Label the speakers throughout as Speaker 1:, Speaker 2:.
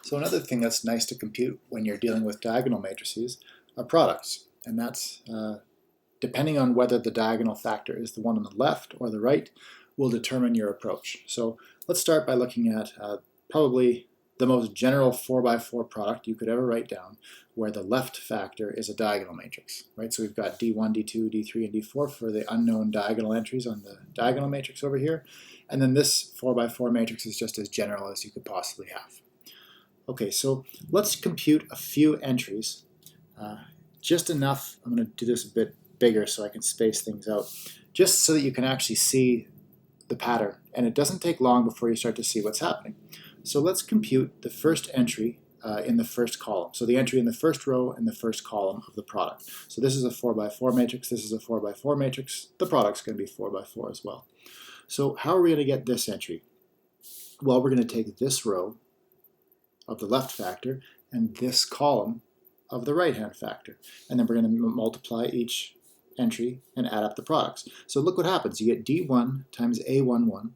Speaker 1: So another thing that's nice to compute when you're dealing with diagonal matrices are products. And that's depending on whether the diagonal factor is the one on the left or the right will determine your approach. So let's start by looking at probably the most general 4x4 product you could ever write down, where the left factor is a diagonal matrix, right? So we've got D1, D2, D3, and D4 for the unknown diagonal entries on the diagonal matrix over here. And then this 4x4 matrix is just as general as you could possibly have. Okay, so let's compute a few entries, just enough. I'm going to do this a bit bigger so I can space things out, just so that you can actually see the pattern. And it doesn't take long before you start to see what's happening. So let's compute the first entry in the first column. So the entry in the first row and the first column of the product. So this is a 4x4 matrix, this is a 4x4 matrix, the product's going to be 4x4 as well. So how are we going to get this entry? Well, we're going to take this row of the left factor and this column of the right-hand factor. And then we're going to multiply each entry and add up the products. So look what happens. You get D1 times A11,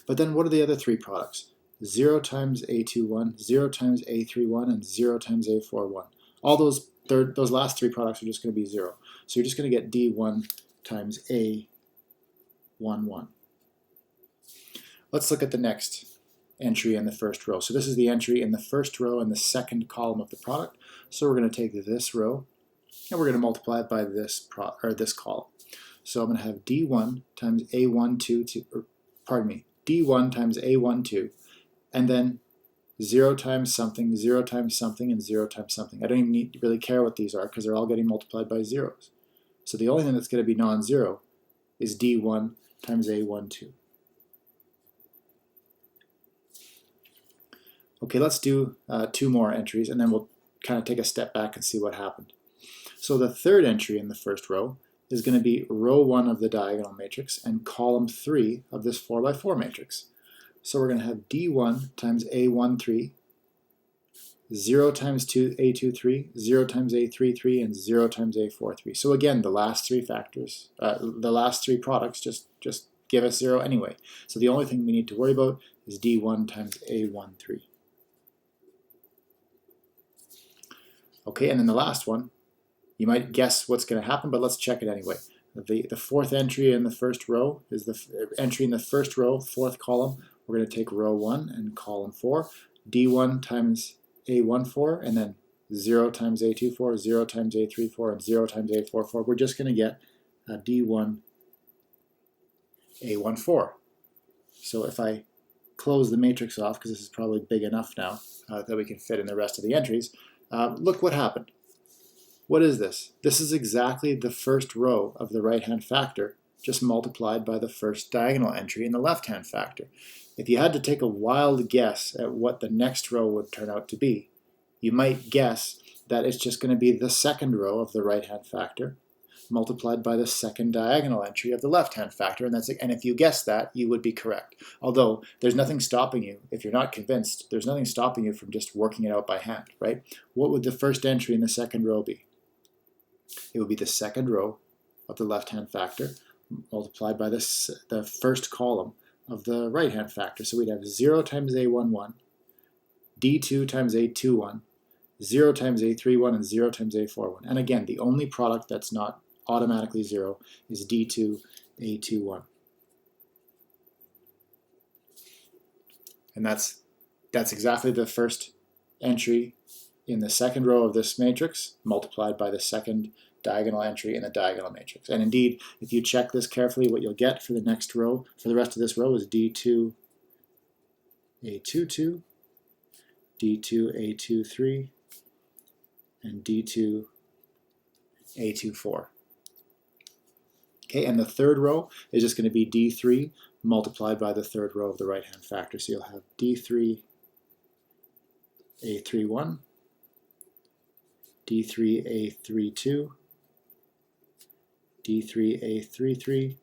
Speaker 1: but then what are the other three products? 0 times A21, 0 times A31, and 0 times A41. All those last three products are just going to be 0. So you're just going to get D1 times A11. Let's look at the next entry in the first row. So this is the entry in the first row and the second column of the product. So we're going to take this row and we're going to multiply it by this column. So I'm going to have D1 times A12, D1 times A12, and then 0 times something, 0 times something, and 0 times something. I don't even really care what these are because they're all getting multiplied by zeros. So the only thing that's going to be non-zero is D1 times A12. Okay, let's do two more entries and then we'll kind of take a step back and see what happened. So the third entry in the first row is going to be row 1 of the diagonal matrix and column 3 of this 4x4 matrix. So we're going to have D1 times A13, 0 times A23, 0 times A33, and 0 times A43. So again, the last three factors, the last three products just give us 0 anyway. So the only thing we need to worry about is D1 times A13. Okay, and then the last one, you might guess what's going to happen, but let's check it anyway. The fourth entry in the first row is the entry in the first row, fourth column. We're going to take row 1 and column 4, D1 times A14, and then 0 times A24, 0 times A34, and 0 times A44. We're just going to get a D1 A14. So if I close the matrix off, because this is probably big enough now that we can fit in the rest of the entries, look what happened. What is this? This is exactly the first row of the right-hand factor, just multiplied by the first diagonal entry in the left-hand factor. If you had to take a wild guess at what the next row would turn out to be, you might guess that it's just going to be the second row of the right-hand factor multiplied by the second diagonal entry of the left-hand factor, and if you guessed that, you would be correct. Although there's nothing stopping you, if you're not convinced, there's nothing stopping you from just working it out by hand, right? What would the first entry in the second row be? It would be the second row of the left-hand factor multiplied by the first column of the right-hand factor. So we'd have 0 times A11, D2 times A21, 0 times A31, and 0 times A41. And again, the only product that's not automatically 0 is D2, A21. And that's exactly the first entry in the second row of this matrix multiplied by the second diagonal entry in the diagonal matrix. And indeed, if you check this carefully, what you'll get for the next row, for the rest of this row, is D2, A22, D2, A23, and D2, A24. Okay, and the third row is just going to be D3 multiplied by the third row of the right-hand factor. So you'll have D3, A31, D3, A32, D3, A33,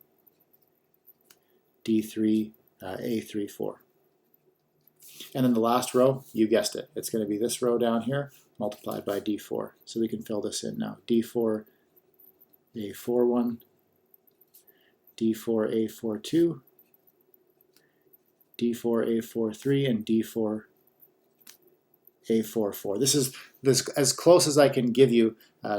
Speaker 1: D3, A34. And then the last row, you guessed it, it's going to be this row down here multiplied by D4. So we can fill this in now. D4, A41, D4, A42, D4, A43, and D4, A4, 4. This is as close as I can give you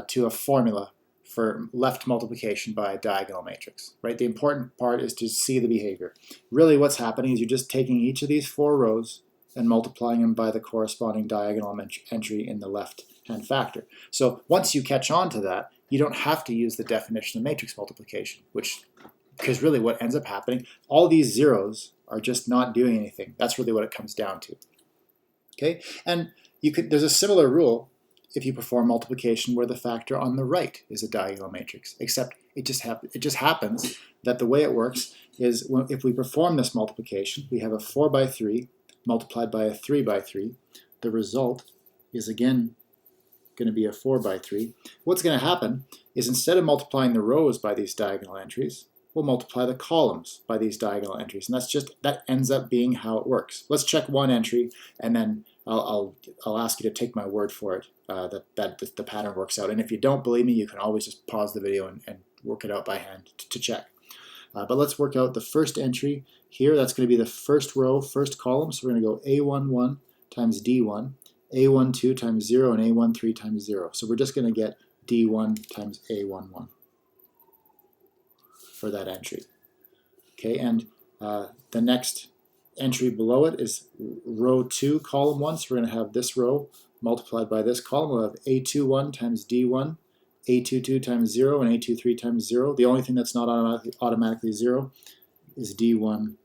Speaker 1: to a formula for left multiplication by a diagonal matrix, right? The important part is to see the behavior. Really what's happening is you're just taking each of these 4 rows and multiplying them by the corresponding diagonal entry in the left-hand factor. So once you catch on to that, you don't have to use the definition of matrix multiplication, because really what ends up happening, all these zeros are just not doing anything. That's really what it comes down to. Okay, and there's a similar rule if you perform multiplication where the factor on the right is a diagonal matrix, except it just happens that the way it works is if we perform this multiplication, we have a 4 by 3 multiplied by a 3 by 3. The result is again going to be a 4 by 3. What's going to happen is instead of multiplying the rows by these diagonal entries, we'll multiply the columns by these diagonal entries, and that ends up being how it works. Let's check one entry, and then I'll ask you to take my word for it that the pattern works out. And if you don't believe me, you can always just pause the video and work it out by hand to check. But let's work out the first entry here. That's going to be the first row, first column. So we're going to go A11 times D1, A12 times 0, and A13 times 0. So we're just going to get D1 times A11 for that entry. Okay, and the next entry below it is row 2, column 1. So we're going to have this row multiplied by this column. We'll have A21 times D1, A22 times 0, and A23 times 0. The only thing that's not automatically 0 is D1,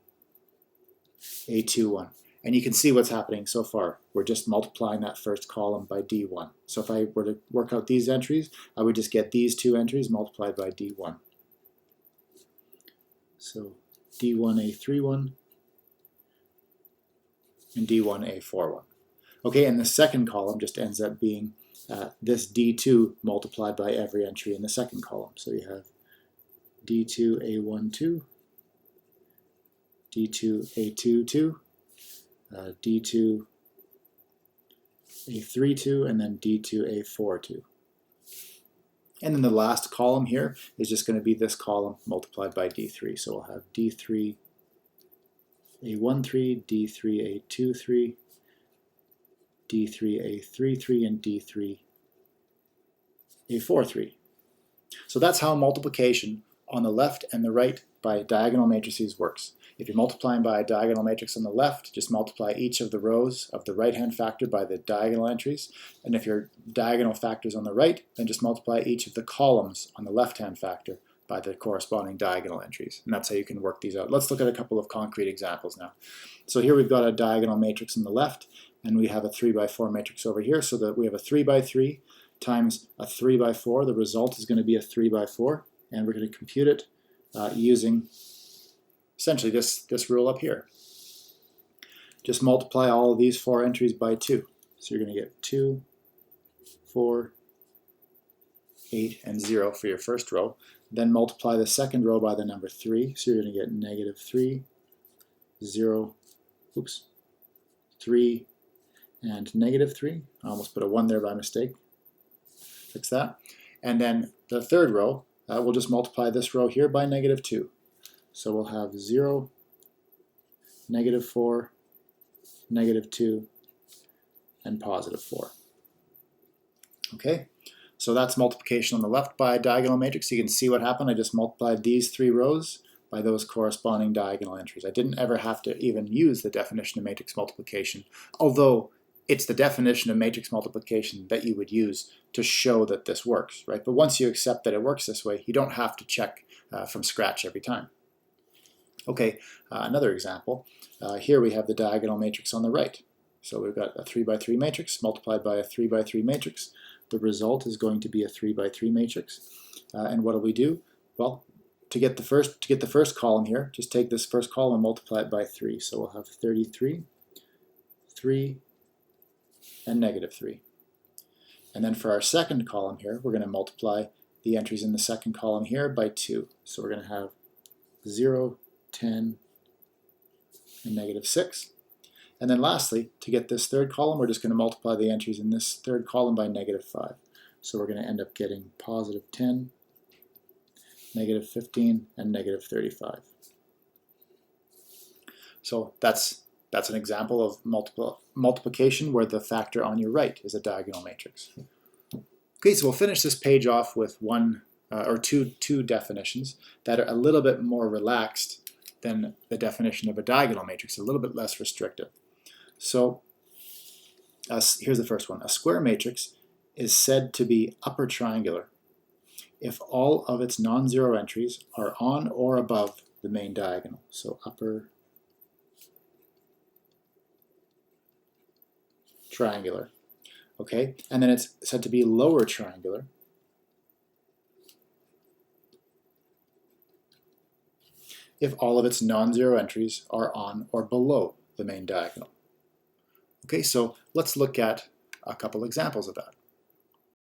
Speaker 1: A21. And you can see what's happening so far. We're just multiplying that first column by D1. So if I were to work out these entries, I would just get these 2 entries multiplied by D1. So D1A31 and D1A41. Okay, and the second column just ends up being this D2 multiplied by every entry in the second column. So you have D2A12, D2A22, D2A32, and then D2A42. And then the last column here is just going to be this column multiplied by D3. So we'll have D3A13, D3A23, D3A33, and D3A43. So that's how multiplication on the left and the right by diagonal matrices works. If you're multiplying by a diagonal matrix on the left, just multiply each of the rows of the right-hand factor by the diagonal entries. And if your diagonal factor is on the right, then just multiply each of the columns on the left-hand factor by the corresponding diagonal entries. And that's how you can work these out. Let's look at a couple of concrete examples now. So here we've got a diagonal matrix on the left, and we have a 3 by 4 matrix over here, so that we have a 3 by 3 times a 3 by 4. The result is going to be a 3 by 4, and we're going to compute it using essentially this rule up here. Just multiply all of these 4 entries by 2. So you're going to get 2, 4, 8, and 0 for your first row. Then multiply the second row by the number 3. So you're going to get negative 3, 0, 3, and negative 3. I almost put a 1 there by mistake. Fix that. And then the third row, we'll just multiply this row here by negative 2. So we'll have 0, negative 4, negative 2, and positive 4. Okay, so that's multiplication on the left by a diagonal matrix. You can see what happened. I just multiplied these 3 rows by those corresponding diagonal entries. I didn't ever have to even use the definition of matrix multiplication, although it's the definition of matrix multiplication that you would use to show that this works, right? But once you accept that it works this way, you don't have to check from scratch every time. Okay, another example. Here we have the diagonal matrix on the right. So we've got a 3 by 3 matrix multiplied by a 3 by 3 matrix. The result is going to be a 3 by 3 matrix. And what do we do? Well, to get the first column here, just take this first column and multiply it by 3. So we'll have 33, 3, and negative 3. And then for our second column here, we're going to multiply the entries in the second column here by 2. So we're going to have 0, 10, and negative 6. And then lastly, to get this third column, we're just going to multiply the entries in this third column by negative 5. So we're going to end up getting positive 10, negative 15, and negative 35. So that's That's an example of multiplication where the factor on your right is a diagonal matrix. Okay, so we'll finish this page off with two definitions that are a little bit more relaxed than the definition of a diagonal matrix, a little bit less restrictive. So here's the first one. A square matrix is said to be upper triangular if all of its non-zero entries are on or above the main diagonal. So upper triangular. Okay, and then it's said to be lower triangular if all of its non-zero entries are on or below the main diagonal. Okay, so let's look at a couple examples of that.